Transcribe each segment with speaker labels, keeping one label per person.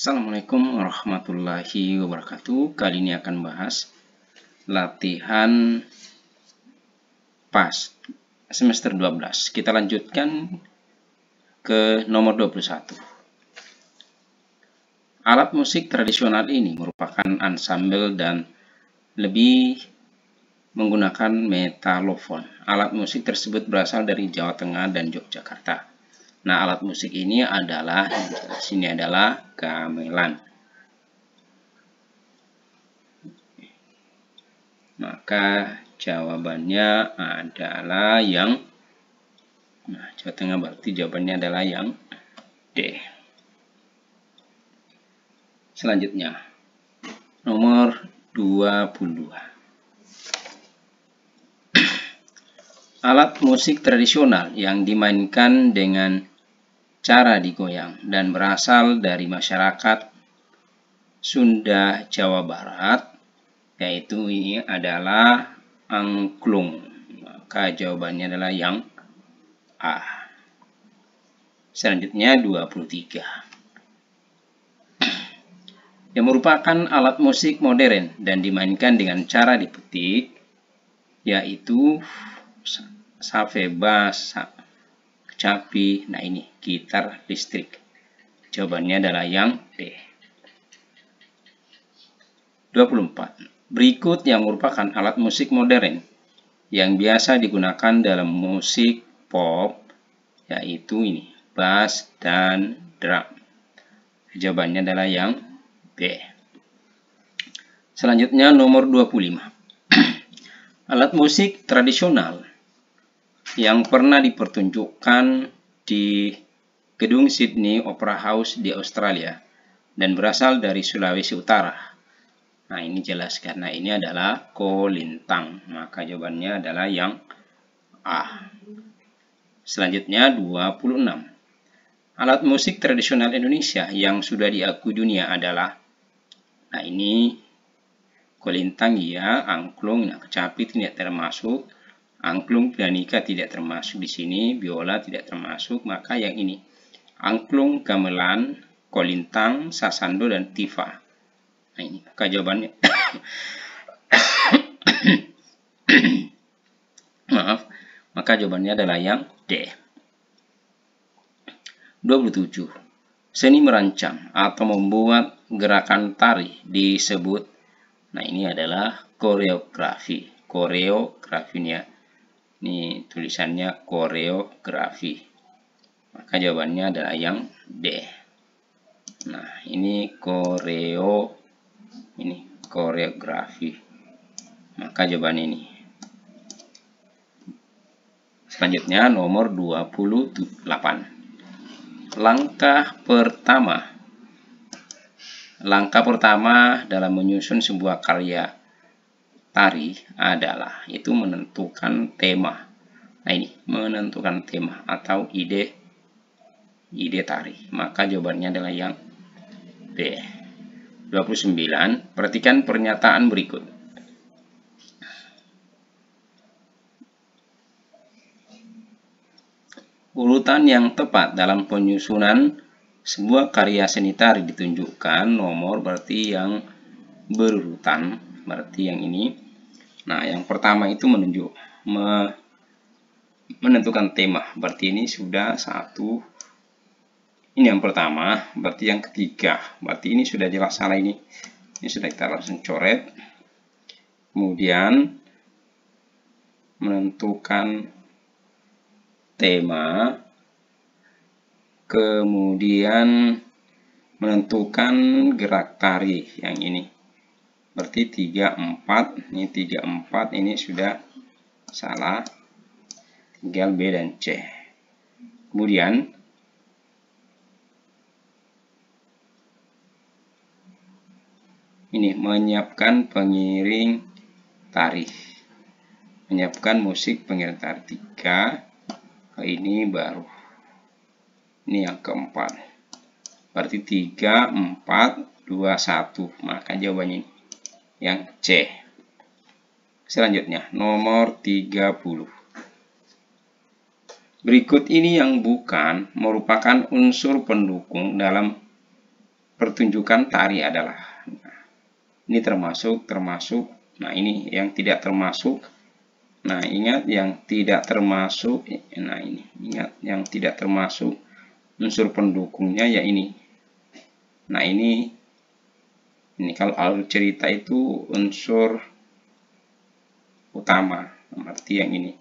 Speaker 1: Assalamualaikum warahmatullahi wabarakatuh. Kali ini akan bahas latihan PAS semester 12. Kita lanjutkan ke nomor 21. Alat musik tradisional ini merupakan ensemble dan lebih menggunakan metalofon. Alat musik tersebut berasal dari Jawa Tengah dan Yogyakarta. Nah, alat musik ini adalah gamelan. Maka jawabannya adalah yang Jawa Tengah, berarti jawabannya adalah yang D. Selanjutnya, nomor 22. Alat musik tradisional yang dimainkan dengan cara digoyang dan berasal dari masyarakat Sunda Jawa Barat, yaitu ini adalah angklung. Maka jawabannya adalah yang A. Selanjutnya 23. Yang merupakan alat musik modern dan dimainkan dengan cara dipetik, yaitu safebas, kecapi. Nah, ini gitar listrik. Jawabannya adalah yang D. 24. Berikut yang merupakan alat musik modern yang biasa digunakan dalam musik pop, yaitu ini, bass dan drum. Jawabannya adalah yang B. Selanjutnya nomor 25. Alat musik tradisional yang pernah dipertunjukkan di gedung Sydney Opera House di Australia dan berasal dari Sulawesi Utara. Nah, ini jelas karena ini adalah kolintang. Maka jawabannya adalah yang A. Selanjutnya 26. Alat musik tradisional Indonesia yang sudah diakui dunia adalah, nah ini kolintang ya, angklung, nah kecapi tidak termasuk. Angklung pianika tidak termasuk di sini, biola tidak termasuk, maka yang ini angklung, gamelan, kolintang, sasando dan tifa. Nah, ini maka jawabannya maaf, maka jawabannya adalah yang D. 27. Seni merancang atau membuat gerakan tari disebut, nah ini adalah koreografi. Koreografinya. Ini tulisannya koreografi. Maka jawabannya adalah yang D. Nah, ini koreografi. Maka jawaban ini. Selanjutnya nomor 28. Langkah pertama dalam menyusun sebuah karya tari adalah itu menentukan tema. Nah, ini menentukan tema atau ide tari. Maka jawabannya adalah yang B. 29. Perhatikan pernyataan berikut. Urutan yang tepat dalam penyusunan sebuah karya seni tari ditunjukkan nomor, berarti yang berurutan, berarti yang ini. Nah, yang pertama itu menentukan tema, berarti ini sudah satu. Ini yang pertama, berarti yang ketiga, berarti ini sudah jelas salah ini. Ini sudah kita langsung coret. Kemudian menentukan tema, kemudian menentukan gerak tari yang ini. Berarti 3, 4, ini 3, 4, ini sudah salah. Tinggal B dan C. Kemudian ini menyiapkan pengiring tari. Menyiapkan musik pengiring tari 3. Ini baru. Ini yang keempat. Berarti 3, 4, 2, 1. Maka jawabannya ini yang C. Selanjutnya nomor 30. Berikut ini yang bukan merupakan unsur pendukung dalam pertunjukan tari adalah. Nah, ini termasuk. Nah, ini yang tidak termasuk. Nah, ingat yang tidak termasuk. Nah, ini ingat yang tidak termasuk unsur pendukungnya ya ini. Nah, ini kalau alur cerita itu unsur utama, berarti yang ini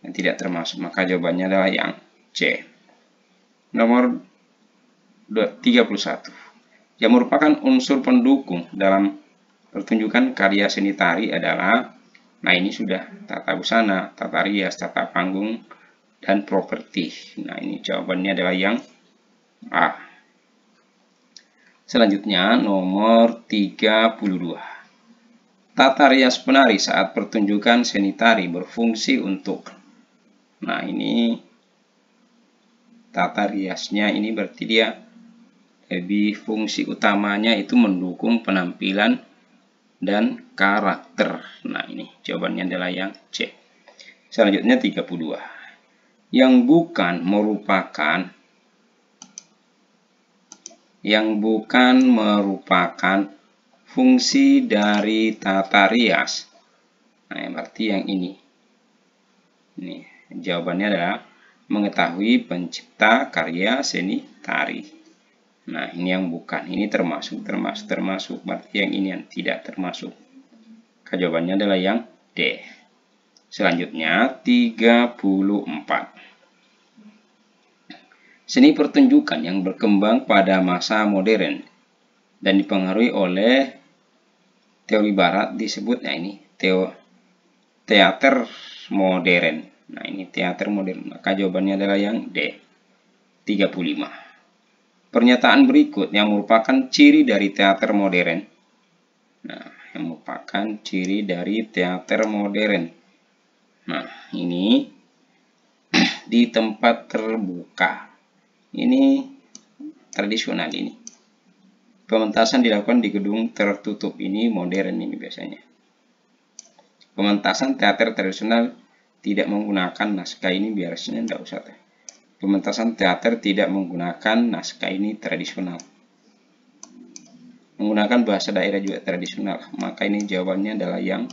Speaker 1: yang tidak termasuk, maka jawabannya adalah yang C. Nomor 31. Yang merupakan unsur pendukung dalam pertunjukan karya seni tari adalah, nah ini sudah tata busana, tata rias, tata panggung, dan properti. Nah, ini jawabannya adalah yang A. Selanjutnya nomor 32. Tata rias penari saat pertunjukan seni tari berfungsi untuk. Nah, ini tata riasnya ini berarti dia lebih fungsi utamanya itu mendukung penampilan dan karakter. Nah, ini jawabannya adalah yang C. Selanjutnya 32. Yang bukan merupakan fungsi dari tata rias. Nah, berarti yang ini. Ini jawabannya adalah mengetahui pencipta karya seni tari. Nah, ini yang bukan. Ini termasuk. Berarti yang ini yang tidak termasuk. Jawabannya adalah yang D. Selanjutnya 34. Seni pertunjukan yang berkembang pada masa modern dan dipengaruhi oleh teori barat disebutnya ini teater modern. Nah, ini teater modern. Maka jawabannya adalah yang D. 35. Pernyataan berikut yang merupakan ciri dari teater modern. Nah, yang merupakan ciri dari teater modern. Nah, ini di tempat terbuka. Ini tradisional ini. Pementasan dilakukan di gedung tertutup. Ini modern ini biasanya. Pementasan teater tradisional tidak menggunakan naskah ini biasanya tidak usah. Pementasan teater tidak menggunakan naskah ini tradisional. Menggunakan bahasa daerah juga tradisional. Maka ini jawabannya adalah yang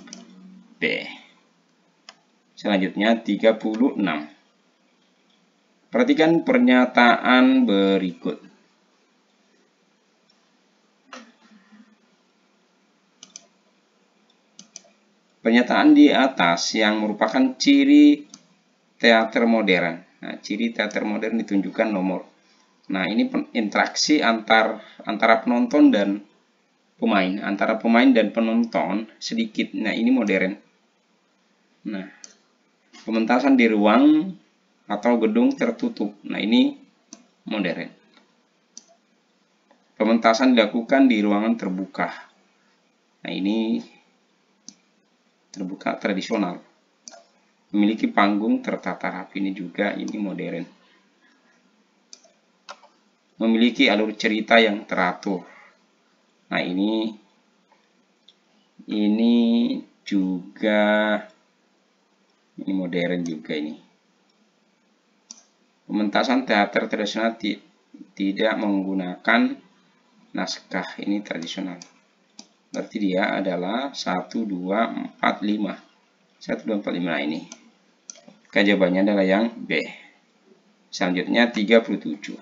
Speaker 1: B. Selanjutnya 36. Perhatikan pernyataan berikut. Pernyataan di atas yang merupakan ciri teater modern. Nah, ciri teater modern ditunjukkan nomor. Nah, ini interaksi antara penonton dan pemain. Antara pemain dan penonton sedikit. Nah, ini modern. Nah, pementasan di ruang atau gedung tertutup. Nah, ini modern. Pementasan dilakukan di ruangan terbuka. Nah, ini terbuka tradisional. Memiliki panggung tertata rapi, ini juga ini modern. Memiliki alur cerita yang teratur. Nah, ini juga ini modern juga ini. Pementasan teater tradisional tidak menggunakan naskah, ini tradisional. Berarti dia adalah 1, 2, 4, 5. 1, 2, 4, 5 ini. Jawabannya adalah yang B. Selanjutnya 37.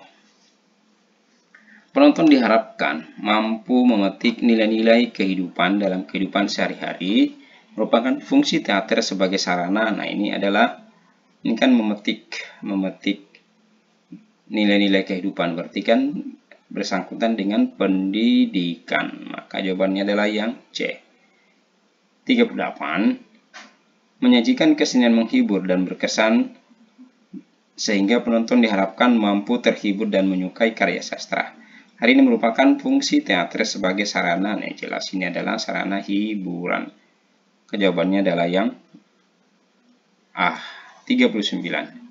Speaker 1: Penonton diharapkan mampu memetik nilai-nilai kehidupan dalam kehidupan sehari-hari, merupakan fungsi teater sebagai sarana. Nah, ini kan memetik nilai-nilai kehidupan, berarti kan bersangkutan dengan pendidikan. Maka jawabannya adalah yang C. 38. Menyajikan kesenian menghibur dan berkesan sehingga penonton diharapkan mampu terhibur dan menyukai karya sastra. Hari ini merupakan fungsi teater sebagai sarana. Nah, jelas ini adalah sarana hiburan. Jawabannya adalah yang A. 39.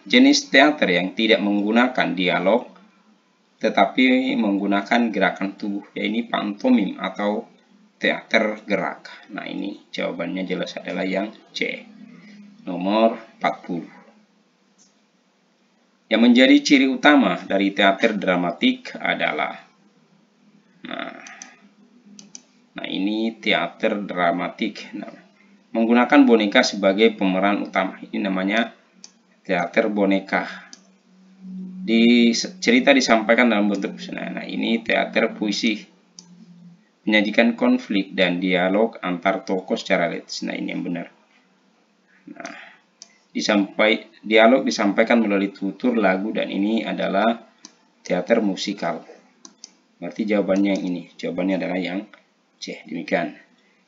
Speaker 1: Jenis teater yang tidak menggunakan dialog tetapi menggunakan gerakan tubuh, yaitu pantomim atau teater gerak. Nah, ini jawabannya jelas adalah yang C. Nomor 40. Yang menjadi ciri utama dari teater dramatik adalah, nah ini teater dramatik. Nah, menggunakan boneka sebagai pemeran utama. Ini namanya teater boneka. Cerita disampaikan dalam bentuk puisi. Nah, ini teater puisi. Menyajikan konflik dan dialog antar tokoh secara litis. Nah, ini yang benar. Nah, dialog disampaikan melalui tutur lagu, dan ini adalah teater musikal. Berarti jawabannya yang ini. Jawabannya adalah yang C.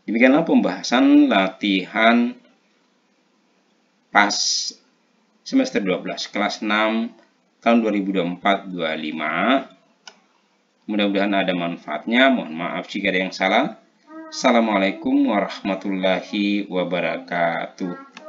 Speaker 1: Demikianlah pembahasan latihan PAS semester 12 kelas 6 tahun 2024-25. Mudah-mudahan ada manfaatnya. Mohon maaf jika ada yang salah. Assalamualaikum warahmatullahi wabarakatuh.